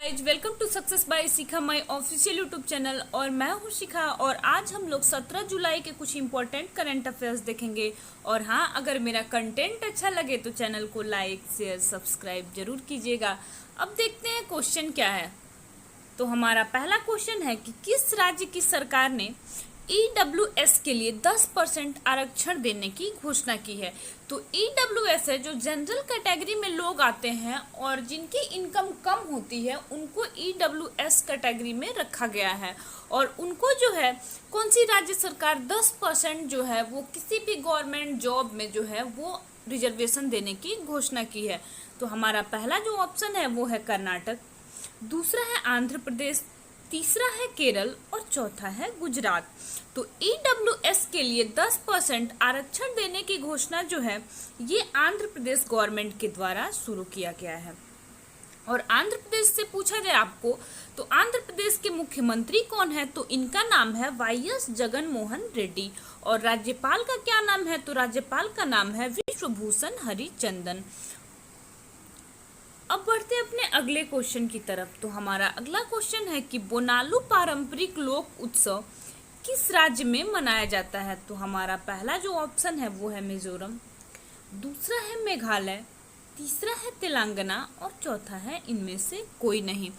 Welcome to success by Shikha my official YouTube channel. और मैं हूं शिखा और आज हम लोग 17 जुलाई के कुछ इंपॉर्टेंट करंट अफेयर्स देखेंगे। और हाँ, अगर मेरा कंटेंट अच्छा लगे तो चैनल को लाइक शेयर सब्सक्राइब जरूर कीजिएगा। अब देखते हैं क्वेश्चन क्या है। तो हमारा पहला क्वेश्चन है कि किस राज्य की सरकार ने ईडब्ल्यूएस के लिए 10% आरक्षण देने की घोषणा की है। तो ईडब्ल्यूएस है जो जनरल कैटेगरी में लोग आते हैं और जिनकी इनकम कम होती है उनको ईडब्ल्यूएस कैटेगरी में रखा गया है। और उनको जो है कौन सी राज्य सरकार 10% जो है वो किसी भी गवर्नमेंट जॉब में जो है वो रिजर्वेशन देने की घोषणा की है। तो हमारा पहला जो ऑप्शन है वो है कर्नाटक, दूसरा है आंध्र प्रदेश, तीसरा है केरल और चौथा है गुजरात। तो ईडब्ल्यूएस के लिए 10% आरक्षण देने की घोषणा जो है ये आंध्र प्रदेश गवर्नमेंट के द्वारा शुरू किया गया है। और आंध्र प्रदेश से पूछा जाए आपको तो आंध्र प्रदेश के मुख्यमंत्री कौन है, तो इनका नाम है वाईएस जगन मोहन रेड्डी। और राज्यपाल का क्या नाम है, तो राज्यपाल का नाम है विश्वभूषण हरिचंदन। अब बढ़ते हैं अपने अगले क्वेश्चन की तरफ। तो हमारा अगला क्वेश्चन है कि बोनालू पारंपरिक लोक उत्सव किस राज्य में मनाया जाता है। तो हमारा पहला जो ऑप्शन है वो है मिजोरम, दूसरा है मेघालय, तीसरा है तेलंगाना और चौथा है इनमें से कोई नहीं।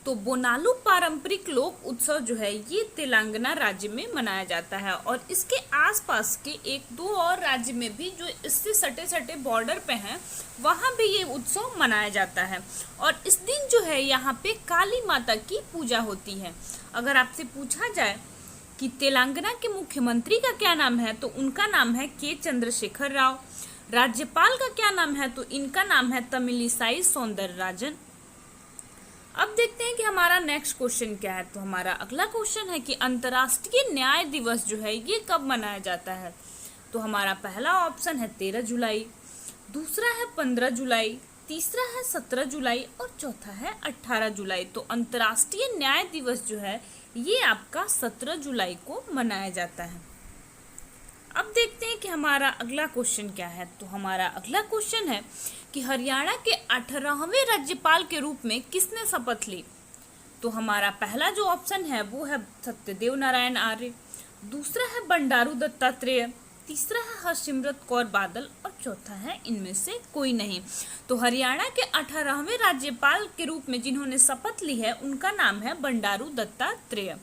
तो बोनालू पारंपरिक लोक उत्सव जो है ये तेलंगाना राज्य में मनाया जाता है और इसके आसपास के एक दो और राज्य में भी जो इससे सटे सटे बॉर्डर पे हैं वहाँ भी ये उत्सव मनाया जाता है। और इस दिन जो है यहाँ पे काली माता की पूजा होती है। अगर आपसे पूछा जाए कि तेलंगाना के मुख्यमंत्री का क्या नाम है, तो उनका नाम है के चंद्रशेखर राव। राज्यपाल का क्या नाम है, तो इनका नाम है तमिलिसाई सौंदरराजन। अब देखते हैं कि हमारा नेक्स्ट क्वेश्चन क्या है। तो हमारा अगला क्वेश्चन है कि अंतर्राष्ट्रीय न्याय दिवस जो है ये कब मनाया जाता है। तो हमारा पहला ऑप्शन है 13 जुलाई, दूसरा है 15 जुलाई, तीसरा है 17 जुलाई और चौथा है 18 जुलाई। तो अंतर्राष्ट्रीय न्याय दिवस जो है ये आपका 17 जुलाई को मनाया जाता है। अब देखते हैं कि हमारा अगला क्वेश्चन क्या है। तो हमारा अगला क्वेश्चन है कि हरियाणा के 18वें राज्यपाल के रूप में किसने शपथ ली। तो हमारा पहला जो ऑप्शन है वो है सत्यदेव नारायण आर्य, दूसरा है बंडारू दत्तात्रेय, तीसरा है हरसिमरत कौर बादल और चौथा है इनमें से कोई नहीं। तो हरियाणा के 18वें राज्यपाल के रूप में जिन्होंने शपथ ली है उनका नाम है बंडारू दत्तात्रेय।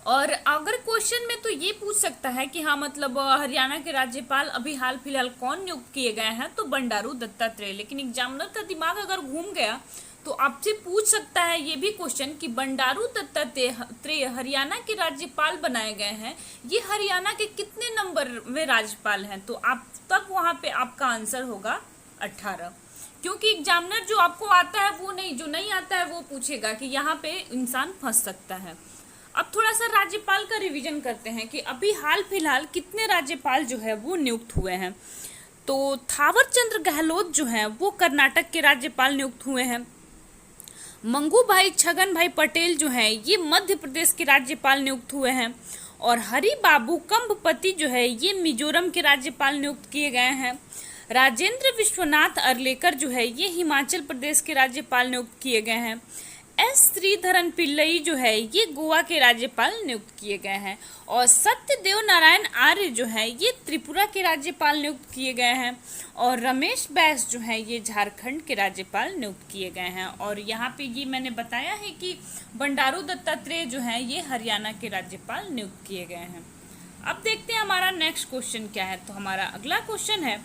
और अगर क्वेश्चन में तो ये पूछ सकता है कि हाँ मतलब हरियाणा के राज्यपाल अभी हाल फिलहाल कौन नियुक्त किए गए हैं, तो बंडारू दत्तात्रेय। लेकिन एग्जामिनर का दिमाग अगर घूम गया तो आपसे पूछ सकता है ये भी क्वेश्चन कि बंडारू दत्तात्रेय हरियाणा के राज्यपाल बनाए गए हैं, ये हरियाणा के कितने नंबर में राज्यपाल हैं। तो आप तब वहाँ पे आपका आंसर होगा 18, क्योंकि एग्जामिनर जो आपको आता है वो नहीं, जो नहीं आता है वो पूछेगा कि यहाँ पे इंसान फंस सकता है। अब थोड़ा सा राज्यपाल का रिवीजन करते हैं कि अभी हाल फिलहाल कितने राज्यपाल जो है वो नियुक्त हुए हैं। तो थावर चंद गहलोत जो है वो कर्नाटक के राज्यपाल नियुक्त हुए हैं। मंगू भाई छगन भाई पटेल जो है ये मध्य प्रदेश के राज्यपाल नियुक्त हुए हैं। और हरि बाबू कंबपति जो है ये मिजोरम के राज्यपाल नियुक्त किए गए हैं। राजेंद्र विश्वनाथ अर्लेकर जो है ये हिमाचल प्रदेश के राज्यपाल नियुक्त किए गए हैं। एस श्रीधरन पिल्लई जो है ये गोवा के राज्यपाल नियुक्त किए गए हैं। और सत्यदेव नारायण आर्य जो है ये त्रिपुरा के राज्यपाल नियुक्त किए गए हैं। और रमेश बैस जो है ये झारखंड के राज्यपाल नियुक्त किए गए हैं। और यहाँ पे ये मैंने बताया है कि बंडारू दत्तात्रेय जो है ये हरियाणा के राज्यपाल नियुक्त किए गए हैं। अब देखते हैं हमारा नेक्स्ट क्वेश्चन क्या है। तो हमारा अगला क्वेश्चन है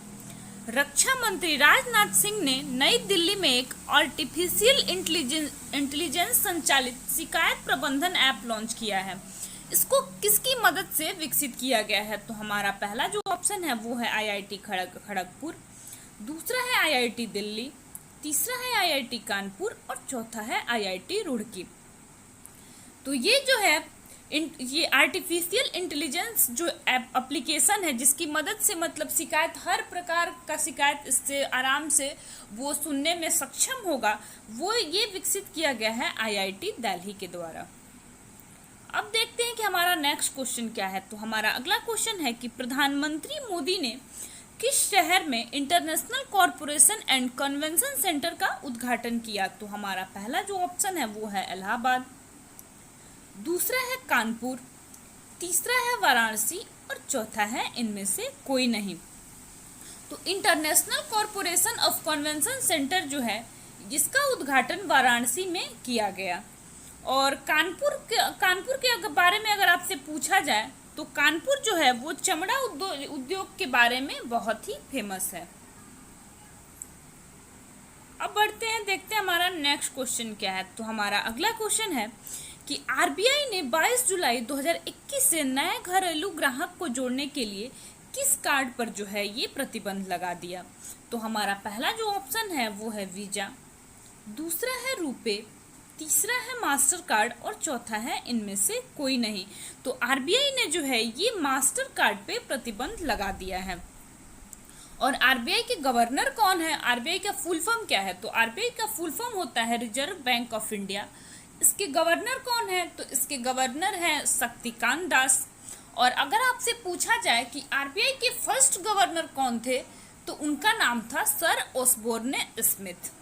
रक्षा मंत्री राजनाथ सिंह ने नई दिल्ली में एक आर्टिफिशियल इंटेलिजेंस संचालित शिकायत प्रबंधन ऐप लॉन्च किया है। इसको किसकी मदद से विकसित किया गया है। तो हमारा पहला जो ऑप्शन है वो है आईआईटी खड़गपुर, दूसरा है आईआईटी दिल्ली, तीसरा है आईआईटी कानपुर और चौथा है आईआईटी रुड़की। तो ये जो है ये आर्टिफिशियल इंटेलिजेंस जो एप्लीकेशन है जिसकी मदद से मतलब शिकायत, हर प्रकार का शिकायत इससे आराम से वो सुनने में सक्षम होगा, वो ये विकसित किया गया है आईआईटी दिल्ली के द्वारा। अब देखते हैं कि हमारा नेक्स्ट क्वेश्चन क्या है। तो हमारा अगला क्वेश्चन है कि प्रधानमंत्री मोदी ने किस शहर में international corporation and convention centre का उद्घाटन किया? तो हमारा पहला जो ऑप्शन है वो है इलाहाबाद, दूसरा है कानपुर, तीसरा है वाराणसी और चौथा है इनमें से कोई नहीं। तो international corporation of convention centre जो है जिसका उद्घाटन वाराणसी में किया गया। और कानपुर के बारे में अगर आपसे पूछा जाए तो कानपुर जो है वो चमड़ा उद्योग के बारे में बहुत ही फेमस है। अब बढ़ते हैं, देखते हैं हमारा नेक्स्ट क्वेश्चन क्या है। तो हमारा अगला क्वेश्चन है कि आरबीआई ने 22 जुलाई 2021 से नए घरेलू ग्राहक को जोड़ने के लिए किस कार्ड पर जो है ये प्रतिबंध लगा दिया? तो हमारा पहला जो ऑप्शन है वो है वीजा, दूसरा है रुपे, तीसरा है मास्टर कार्ड और चौथा है इनमें से कोई नहीं। तो आरबीआई ने जो है ये मास्टर कार्ड पे प्रतिबंध लगा दिया है। और आरबीआई के गवर्नर कौन है? आरबीआई का फुल फॉर्म क्या है? तो आरबीआई का फुल फॉर्म होता है रिजर्व बैंक ऑफ इंडिया। इसके गवर्नर कौन है? तो इसके गवर्नर है शक्तिकांत दास। और अगर आपसे पूछा जाए कि आरबीआई के फर्स्ट गवर्नर कौन थे तो उनका नाम था सर ओसबोर्न स्मिथ।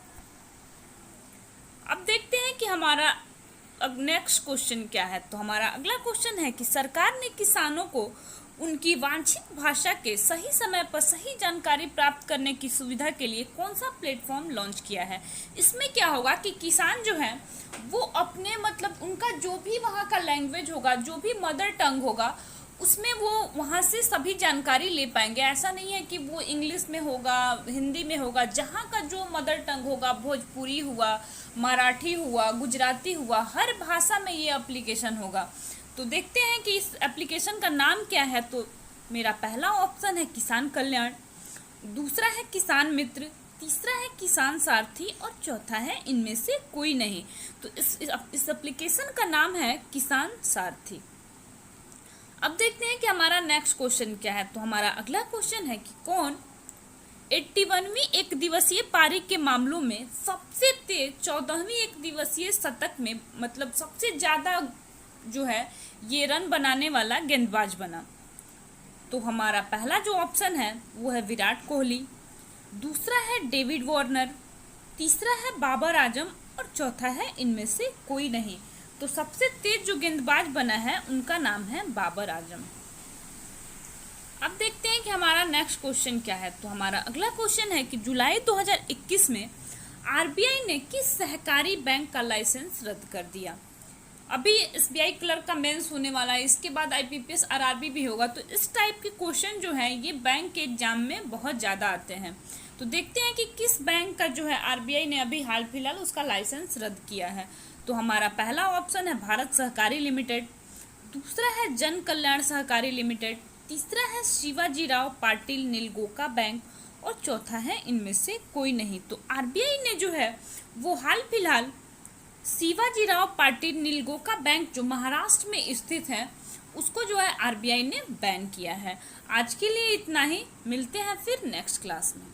अब देखते हैं कि हमारा नेक्स्ट क्वेश्चन क्या है। तो हमारा अगला क्वेश्चन है कि सरकार ने किसानों को उनकी वांछित भाषा के सही समय पर सही जानकारी प्राप्त करने की सुविधा के लिए कौन सा प्लेटफॉर्म लॉन्च किया है? इसमें क्या होगा कि किसान जो है वो अपने मतलब उनका जो भी वहाँ का लैंग्वेज होगा, जो भी मदर टंग होगा, उसमें वो वहाँ से सभी जानकारी ले पाएंगे। ऐसा नहीं है कि वो इंग्लिश में होगा, हिंदी में होगा, जहाँ का जो मदर टंग होगा, भोजपुरी हुआ, मराठी हुआ, गुजराती हुआ, हर भाषा में ये एप्लीकेशन होगा। तो देखते हैं कि इस एप्लीकेशन का नाम क्या है। तो मेरा पहला ऑप्शन है किसान कल्याण, दूसरा है किसान मित्र, तीसरा है किसान सारथी और चौथा है इनमें से कोई नहीं। तो इस एप्लीकेशन का नाम है किसान सारथी। अब देखते हैं कि हमारा नेक्स्ट क्वेश्चन क्या है। तो हमारा अगला क्वेश्चन है कि कौन 81वीं एक दिवसीय पारी के मामलों में सबसे तेज 14वीं एक दिवसीय शतक में मतलब सबसे ज्यादा जो है ये रन बनाने वाला गेंदबाज बना? तो हमारा पहला जो ऑप्शन है वो है विराट कोहली, दूसरा है डेविड वार्नर, तीसरा है बाबर आजम और चौथा है इनमें से कोई नहीं। तो सबसे तेज जो गेंदबाज बना है उनका नाम है बाबर आजम। अब देखते हैं कि हमारा नेक्स्ट क्वेश्चन क्या है। तो हमारा अगला क्वेश्चन है कि जुलाई 2021 में आरबीआई ने किस सहकारी बैंक का लाइसेंस रद्द कर दिया? अभी एसबीआई क्लर्क का मेंस होने वाला है, इसके बाद आईपीपीएस आरआरबी भी होगा। तो इस टाइप के क्वेश्चन जो है ये बैंक के एग्जाम में बहुत ज़्यादा आते हैं। तो देखते हैं कि किस बैंक का जो है आरबीआई ने अभी हाल फिलहाल उसका लाइसेंस रद्द किया है। तो हमारा पहला ऑप्शन है भारत सहकारी लिमिटेड, दूसरा है जन कल्याण सहकारी लिमिटेड, तीसरा है शिवाजी राव पाटिल नीलगोका बैंक और चौथा है इनमें से कोई नहीं। तो आरबीआई ने जो है वो हाल फिलहाल शिवाजी राव पाटिल नीलगोका बैंक जो महाराष्ट्र में स्थित है उसको जो है आरबीआई ने बैन किया है। आज के लिए इतना ही, मिलते हैं फिर नेक्स्ट क्लास में।